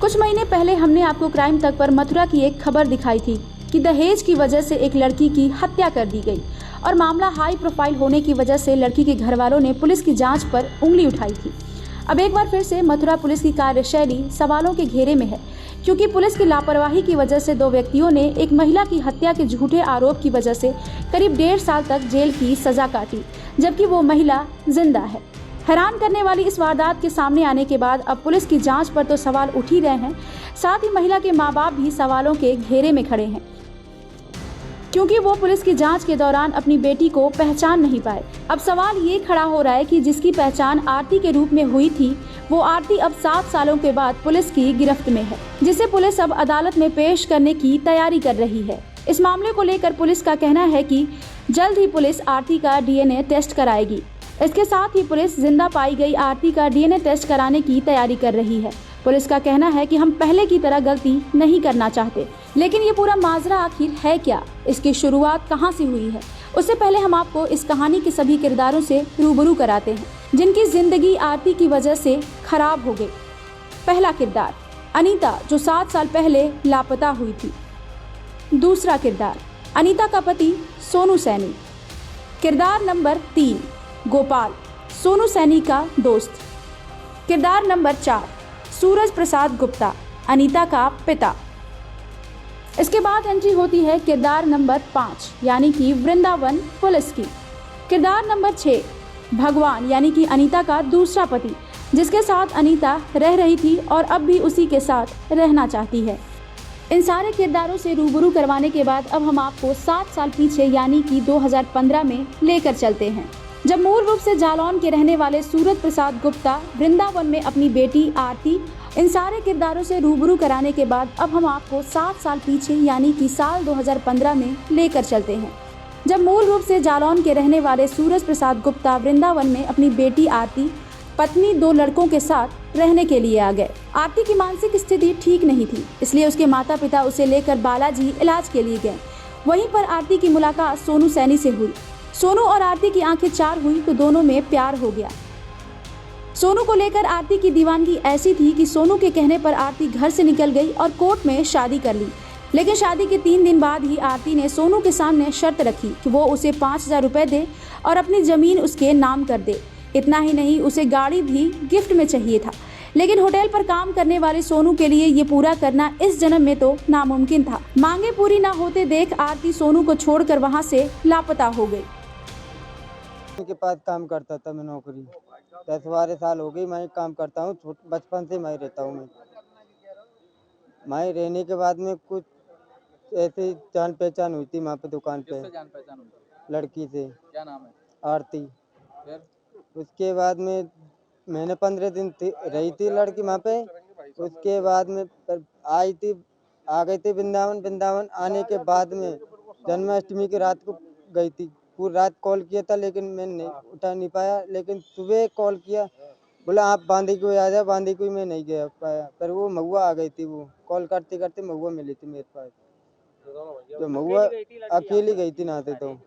कुछ महीने पहले हमने आपको क्राइम तक पर मथुरा की एक खबर दिखाई थी कि दहेज की वजह से एक लड़की की हत्या कर दी गई और मामला हाई प्रोफाइल होने की वजह से लड़की के घर वालों ने पुलिस की जांच पर उंगली उठाई थी। अब एक बार फिर से मथुरा पुलिस की कार्यशैली सवालों के घेरे में है, क्योंकि पुलिस की लापरवाही की वजह से दो व्यक्तियों ने एक महिला की हत्या के झूठे आरोप की वजह से करीब 1.5 साल तक जेल की सजा काटी, जबकि वो महिला जिंदा है। हैरान करने वाली इस वारदात के सामने आने के बाद अब पुलिस की जांच पर तो सवाल उठ ही रहे हैं, साथ ही महिला के मां बाप भी सवालों के घेरे में खड़े हैं, क्योंकि वो पुलिस की जांच के दौरान अपनी बेटी को पहचान नहीं पाए। अब सवाल ये खड़ा हो रहा है कि जिसकी पहचान आरती के रूप में हुई थी, वो आरती अब 7 सालों के बाद पुलिस की गिरफ्त में है, जिसे पुलिस अब अदालत में पेश करने की तैयारी कर रही है। इस मामले को लेकर पुलिस का कहना है कि जल्द ही पुलिस आरती का डीएनए टेस्ट कराएगी। इसके साथ ही पुलिस जिंदा पाई गई आरती का डीएनए टेस्ट कराने की तैयारी कर रही है। पुलिस का कहना है कि हम पहले की तरह गलती नहीं करना चाहते, लेकिन ये पूरा माजरा आखिर है क्या, इसकी शुरुआत कहां से हुई है। उससे पहले हम आपको इस कहानी के सभी किरदारों से रूबरू कराते हैं, जिनकी जिंदगी आरती की वजह से खराब हो गई। पहला किरदार अनीता, जो 7 साल पहले लापता हुई थी। दूसरा किरदार अनीता का पति सोनू सैनी। किरदार नंबर 3 गोपाल, सोनू सैनी का दोस्त। किरदार नंबर 4 सूरज प्रसाद गुप्ता, अनीता का पिता। इसके बाद एंट्री होती है किरदार नंबर 5 यानी कि वृंदावन पुलिस की। किरदार नंबर 6 भगवान, यानी कि अनीता का दूसरा पति, जिसके साथ अनीता रह रही थी और अब भी उसी के साथ रहना चाहती है। इन सारे किरदारों से रूबरू करवाने के बाद अब हम आपको 7 साल पीछे यानी कि 2015 में लेकर चलते हैं, जब मूल रूप से जालौन के रहने वाले सूरज प्रसाद गुप्ता वृंदावन में अपनी बेटी आरती। इन सारे किरदारों से रूबरू कराने के बाद अब हम आपको 7 साल पीछे यानी कि साल 2015 में लेकर चलते हैं, जब मूल रूप से जालौन के रहने वाले सूरज प्रसाद गुप्ता वृंदावन में अपनी बेटी आरती, पत्नी, 2 लड़कों के साथ रहने के लिए आ गए। आरती की मानसिक स्थिति ठीक नहीं थी, इसलिए उसके माता पिता उसे लेकर बालाजी इलाज के लिए गए। वहीं पर आरती की मुलाकात सोनू सैनी से हुई। सोनू और आरती की आंखें चार हुई तो दोनों में प्यार हो गया। सोनू को लेकर आरती की दीवानगी ऐसी थी कि सोनू के कहने पर आरती घर से निकल गई और कोर्ट में शादी कर ली। लेकिन शादी के 3 दिन बाद ही आरती ने सोनू के सामने शर्त रखी कि वो उसे 5,000 रुपए दे और अपनी ज़मीन उसके नाम कर दे। इतना ही नहीं, उसे गाड़ी भी गिफ्ट में चाहिए था। लेकिन होटल पर काम करने वाले सोनू के लिए ये पूरा करना इस जन्म में तो नामुमकिन था। मांगे पूरी ना होते देख आरती सोनू को छोड़कर वहाँ से लापता हो गई। के पास काम करता था मैं, नौकरी 10-12 साल हो गई मैं काम करता हूँ। बचपन से मैं रहता हूँ। मैं रहने के बाद में कुछ ऐसे जान पहचान हुई थी वहाँ पे दुकान पे। जान पहचान हुई? लड़की से। क्या नाम है? आरती। फिर उसके बाद में मैंने 15 दिन रही थी लड़की वहाँ पे। उसके बाद में आ गई थी वृंदावन आने के बाद में जन्माष्टमी की रात को गई थी। पूरी रात कॉल किया था लेकिन मैं नहीं उठा नहीं पाया। लेकिन सुबह कॉल किया, बोला आप बांदीकुई आ जाओ। बांदीकुई में नहीं गया पाया, पर वो महुआ आ गई थी। वो कॉल करते करते महुआ मिली थी मेरे पास। तो महुआ अकेली गई थी नहाते तो।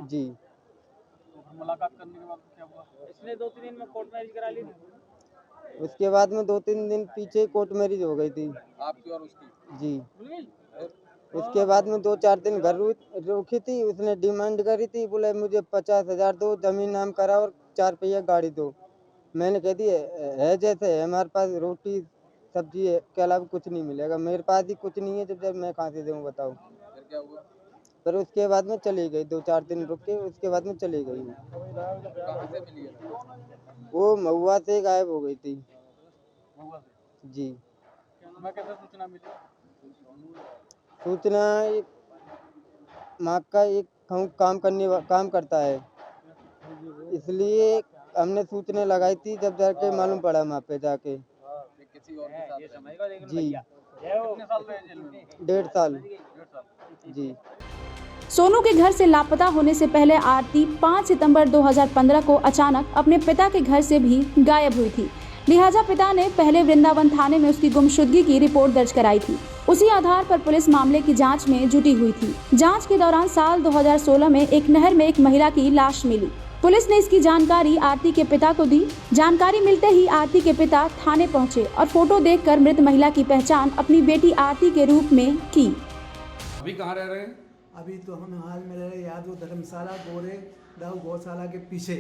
जी। मुलाकात करने के बाद क्या हुआ? इसने 2-3 दिन में कोर्ट मैरिज करा ली थी। उसके बाद में 2-3 दिन पीछे कोर्ट मैरिज हो गई थी आपकी और उसकी? जी। उसके बाद में 2-4 दिन घर रुकी थी। उसने डिमांड करी थी, बोले मुझे 50,000 दो, जमीन नाम करा और 4 पहिया गाड़ी दो। मैंने कह दी है जैसे है, हमारे पास रोटी सब्जी है के अलावा कुछ नहीं मिलेगा। मेरे पास ही कुछ नहीं है, जब मैं कहाँ से दूँ बताओ। फिर क्या हुआ? पर उसके बाद में चली गई। 2-4 दिन रुक के उसके बाद में चली गई। कहाँ से मिली है? वो महुआ से गायब हो गई थी। महुआ से? जी। मैं कैसे सूचना मिली? सूचना माँ का एक काम करता है, इसलिए हमने सूचना लगाई थी। जब जाके मालूम पड़ा वहाँ पे जाके। किसी और के साथ? जी। कितने साल रहे जेल में? 1.5 साल। 1.5 साल। जी। सोनू के घर से लापता होने से पहले आरती 5 सितंबर 2015 को अचानक अपने पिता के घर से भी गायब हुई थी। लिहाजा पिता ने पहले वृंदावन थाने में उसकी गुमशुदगी की रिपोर्ट दर्ज कराई थी। उसी आधार पर पुलिस मामले की जांच में जुटी हुई थी। जांच के दौरान साल 2016 में एक नहर में एक महिला की लाश मिली। पुलिस ने इसकी जानकारी आरती के पिता को दी। जानकारी मिलते ही आरती के पिता थाने पहुंचे और फोटो देखकर मृत महिला की पहचान अपनी बेटी आरती के रूप में की। अभी कहाँ रह रहे हैं? अभी तो हम हाल में रह रहे यादव धर्मशाला गोरे दाऊ गौशाला के पीछे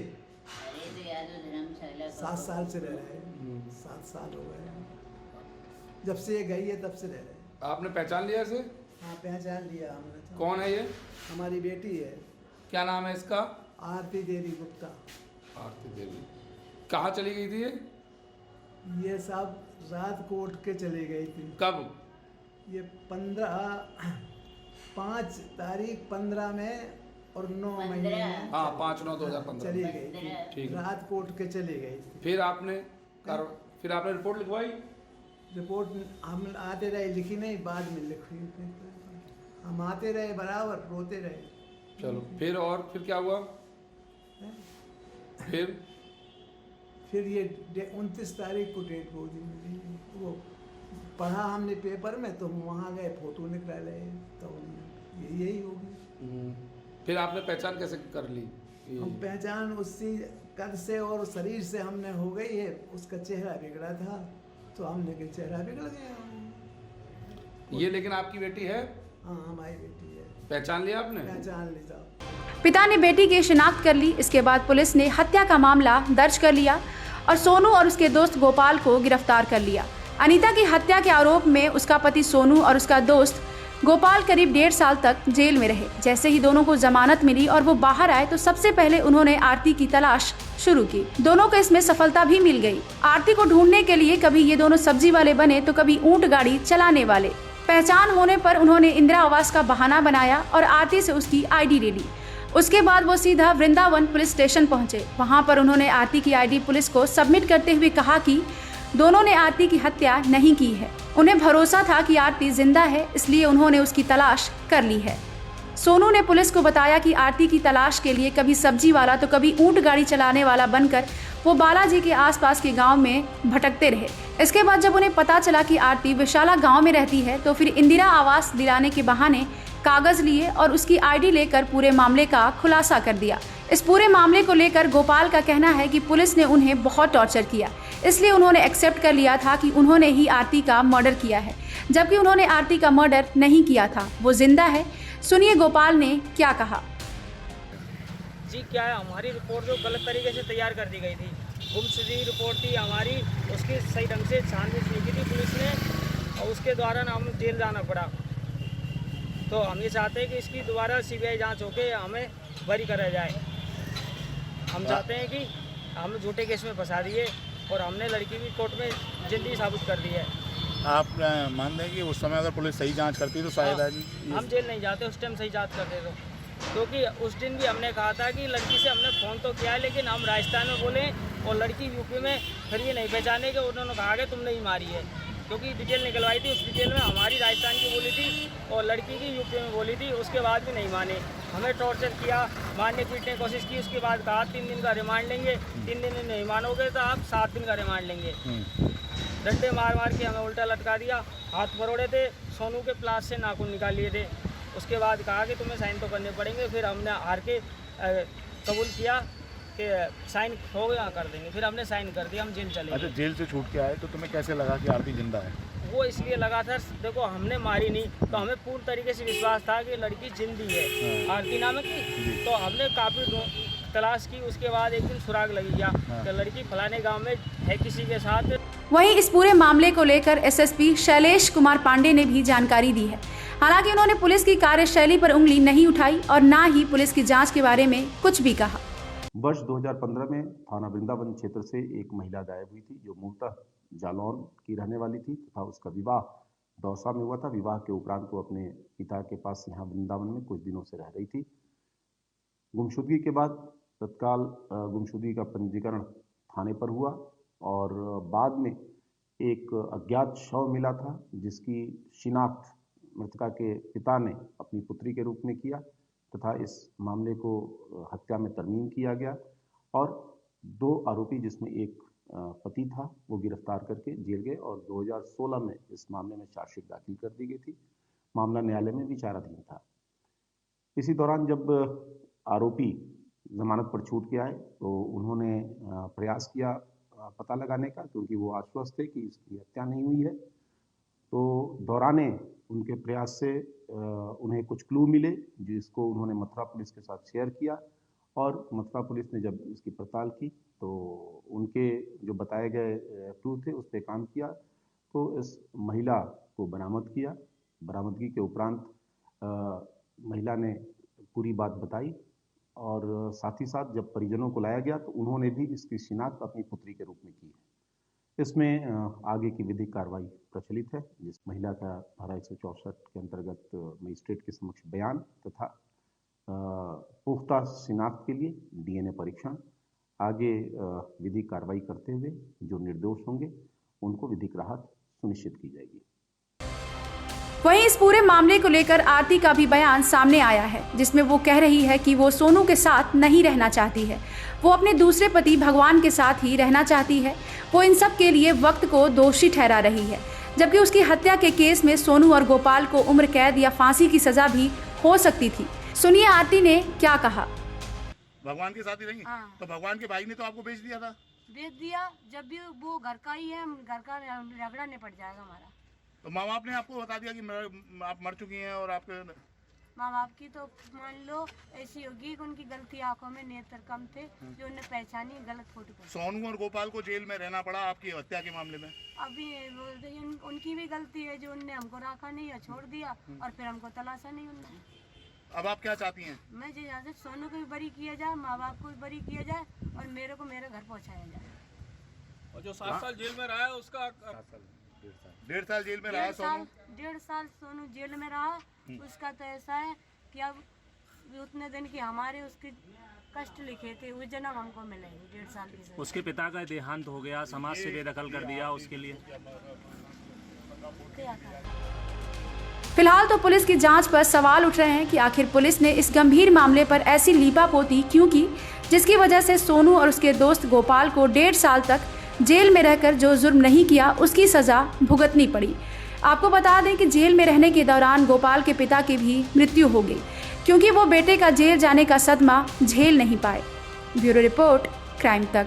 7 साल से रह रहे हैं। 7 साल हो गए हैं। जब से ये गई है तब से रह रहे हैं। आपने पहचान लिया इसे? हाँ, पहचान लिया हमने तो। कौन है ये? हमारी बेटी है। क्या नाम है इसका? आरती देवी गुप्ता। आरती देवी। कहाँ चली गई थी ये? ये सब रात को उठ के चली गई थी। कब? ये 5 तारीख 15 में और 9 महीने में हाँ, 5/9/2015 चली गई थी। ठीक है। रात को उठ के चली गई थी। फिर आपने रिपोर्ट लिखवाई? रिपोर्ट हम आते रहे, लिखी नहीं, बाद में लिखी। हम आते रहे बराबर, रोते रहे। चलो, फिर क्या हुआ? फिर ये 29 तारीख को डेट बॉडी मिली। वो पढ़ा हमने पेपर में, तो हम वहाँ गए, फोटो निकाले, तो यही होगी। फिर आपने पहचान कैसे कर ली? हम पहचान उसी कद से और शरीर से हमने हो गई है। उसका चेहरा बिगड़ा था, तो हमने के चेहरा बिगड़ गया। ये लेकिन आपकी बेटी है? हाँ, हमारी बेटी है। पहचान लिया आपने? पहचान ली था। पिता ने बेटी की शिनाख्त कर ली। इसके बाद पुलिस ने हत्या का मामला दर्ज कर लिया और सोनू और उसके दोस्त गोपाल को गिरफ्तार कर लिया। अनीता की हत्या के आरोप में उसका पति सोनू और उसका दोस्त गोपाल करीब 1.5 साल तक जेल में रहे। जैसे ही दोनों को जमानत मिली और वो बाहर आए तो सबसे पहले उन्होंने आरती की तलाश शुरू की। दोनों को इसमें सफलता भी मिल गई। आरती को ढूंढने के लिए कभी ये दोनों सब्जी वाले बने तो कभी ऊंट गाड़ी चलाने वाले। पहचान होने पर उन्होंने इंदिरा आवास का बहाना बनाया और आरती से उसकी आईडी ले ली। उसके बाद वो सीधा वृंदावन पुलिस स्टेशन पहुंचे। वहां पर उन्होंने आरती की आईडी पुलिस को सबमिट करते हुए कहा कि दोनों ने आरती की हत्या नहीं की है। उन्हें भरोसा था कि आरती जिंदा है, इसलिए उन्होंने उसकी तलाश कर ली है। सोनू ने पुलिस को बताया कि आरती की तलाश के लिए कभी सब्जी वाला तो कभी ऊंट गाड़ी चलाने वाला बनकर वो बालाजी के आसपास के गांव में भटकते रहे। इसके बाद जब उन्हें पता चला कि आरती विशाला गांव में रहती है तो फिर इंदिरा आवास दिलाने के बहाने कागज लिए और उसकी आईडी लेकर पूरे मामले का खुलासा कर दिया। इस पूरे मामले को लेकर गोपाल का कहना है कि पुलिस ने उन्हें बहुत टॉर्चर किया, इसलिए उन्होंने एक्सेप्ट कर लिया था कि उन्होंने ही आरती का मर्डर किया है, जबकि उन्होंने आरती का मर्डर नहीं किया था। वो जिंदा है। सुनिए गोपाल ने क्या कहा। जी, क्या है, हमारी रिपोर्ट जो गलत तरीके से तैयार कर दी गई थी, गुमशुदगी रिपोर्ट थी हमारी, उसकी सही ढंग से छानबीन नहीं की थी पुलिस ने और उसके द्वारा हमें जेल जाना पड़ा। तो हम ये चाहते हैं कि इसकी दोबारा सीबीआई जांच होके हमें बरी करा जाए। हम चाहते हैं कि हम झूठे केस में फंसा दिए और हमने लड़की की कोर्ट में जिंदगी साबित कर दी है। आप मान दें कि उस समय अगर पुलिस सही जांच करती तो शायद हम जेल नहीं जाते, उस टाइम सही जांच करते तो। क्योंकि उस दिन भी हमने कहा था कि लड़की से हमने फ़ोन तो किया, लेकिन हम राजस्थान में बोले और लड़की यूपी में, फिर भी नहीं पहचाने के उन्होंने कहा कि तुमने ही मारी है। क्योंकि डिटेल निकलवाई थी, उस डिटेल में हमारी राजस्थान की बोली थी और लड़की की यूपी में बोली थी। उसके बाद भी नहीं माने, हमें टॉर्चर किया, मारने पीटने की कोशिश की। उसके बाद कहा 3 दिन का रिमांड लेंगे, 3 दिन में नहीं मानोगे तो आप 7 दिन का रिमांड लेंगे। डंडे मार मार के हमें उल्टा लटका दिया, हाथ मरोड़े थे, सोनू के प्लास से नाखून निकाल लिए थे। उसके बाद कहा कि तुम्हें साइन तो करने पड़ेंगे। फिर हमने हार के कबूल किया कि साइन हो गया कर देंगे। फिर हमने साइन कर दिया, हम जेल चले गए। अच्छा, जेल से छूट के आए तो तुम्हें कैसे लगा कि आरती जिंदा है? वो इसलिए लगा था, देखो हमने मारी नहीं, तो हमें पूर्ण तरीके से विश्वास था कि लड़की जिंदी है, आरती नाम की। तो हमने काफ़ी तलाश की। उसके बाद एक दिन सुराग लगी गया कि लड़की फलाने गांव में है किसी के साथ। वहीं इस पूरे मामले को लेकर एसएसपी शैलेश कुमार पांडे ने भी जानकारी दी है। हालांकि उन्होंने पुलिस की कार्यशैली पर उंगली नहीं उठाई और ना ही पुलिस की जांच के बारे में कुछ भी कहा। वर्ष 2015 में थाना वृंदावन क्षेत्र से एक महिला गायब हुई थी, जो मूलतः जालौन की रहने वाली थी तथा उसका विवाह दौसा में हुआ था। विवाह के उपरांत वो अपने पिता के पास यहाँ वृंदावन में कुछ दिनों से रह रही थी। गुमशुदगी के बाद तत्काल गुमशुदगी का पंजीकरण थाने पर हुआ और बाद में एक अज्ञात शव मिला था, जिसकी शिनाख्त मृतका के पिता ने अपनी पुत्री के रूप में किया तथा इस मामले को हत्या में तरमीम किया गया और 2 आरोपी, जिसमें एक पति था, वो गिरफ्तार करके जेल गए और 2016 में इस मामले में चार्जशीट दाखिल कर दी गई थी। मामला न्यायालय में विचाराधीन था। इसी दौरान जब आरोपी जमानत पर छूट के आए तो उन्होंने प्रयास किया पता लगाने का, क्योंकि वो आश्वस्त थे कि इसकी हत्या नहीं हुई है। तो दौराने उनके प्रयास से उन्हें कुछ क्लू मिले, जिसको उन्होंने मथुरा पुलिस के साथ शेयर किया, और मथुरा पुलिस ने जब इसकी पड़ताल की तो उनके जो बताए गए क्लू थे उस पर काम किया। तो इस महिला को बरामद किया। बरामदगी के उपरांत महिला ने पूरी बात बताई, और साथ ही साथ जब परिजनों को लाया गया तो उन्होंने भी इसकी शिनाख्त अपनी पुत्री के रूप में की है। इसमें आगे की विधिक कार्रवाई प्रचलित है, जिस महिला का धारा 164 के अंतर्गत मजिस्ट्रेट के समक्ष बयान तथा पुख्ता शिनाख्त के लिए डीएनए परीक्षण, आगे विधिक कार्रवाई करते हुए जो निर्दोष होंगे उनको विधिक राहत सुनिश्चित की जाएगी। वहीं इस पूरे मामले को लेकर आरती का भी बयान सामने आया है, जिसमें वो कह रही है कि वो सोनू के साथ नहीं रहना चाहती है। वो अपने दूसरे पति भगवान के साथ ही रहना चाहती है। वो इन सब के लिए वक्त को दोषी ठहरा रही है, जबकि उसकी हत्या के केस में सोनू और गोपाल को उम्र कैद या फांसी की सजा भी हो सकती थी। सुनिए आरती ने क्या कहा। भगवान के साथ ही रहेंगे? हाँ। तो भगवान के भाई ने तो आपको बेच दिया था। बेच दिया, जब भी वो घर का ही है, घर का रगड़ा निपट जाएगा हमारा। तो माँ बाप ने आपको बता दिया कि आप मर चुकी हैं, और आपके माँ बाप की तो मान लो ऐसी होगी कि उनकी गलती, आंखों में नेत्र कम थे जो उन्हें पहचानी गलत फोटो। सोनू और गोपाल को जेल में रहना पड़ा आपकी हत्या के मामले में। अभी उनकी भी गलती है जो उनने हमको रखा नहीं या छोड़ दिया, और फिर हमको तलाशा नहीं उनने। अब आप क्या चाहती हैं? मैं जो चाहती हूं, सोनू को भी बरी किया जाए, माँ बाप को भी बरी किया जाए, और मेरे को मेरे घर पहुँचाया जाए। और जो 7 साल जेल में रहा है उसका 1.5 साल जेल में रहा सोनू। 1.5 साल सोनू जेल में रहा। उसका तो ऐसा है कि अब उतने दिन की हमारे उसके कष्ट लिखे थे, वो जन्म हमको मिलेंगे 1.5 साल की सजा। उसके पिता का देहांत हो गया, समाज से बेदखल कर दिया उसके लिए। क्या करें? फिलहाल तो पुलिस की जांच पर सवाल उठ रहे हैं कि आखिर पुलिस ने इस गंभीर मामले पर ऐसी लीपापोती क्यों की, जिसकी वजह से सोनू और उसके दोस्त गोपाल को 1.5 साल तक जेल में रहकर जो जुर्म नहीं किया उसकी सजा भुगतनी पड़ी। आपको बता दें कि जेल में रहने के दौरान गोपाल के पिता की भी मृत्यु हो गई, क्योंकि वो बेटे का जेल जाने का सदमा झेल नहीं पाए। ब्यूरो रिपोर्ट, क्राइम तक।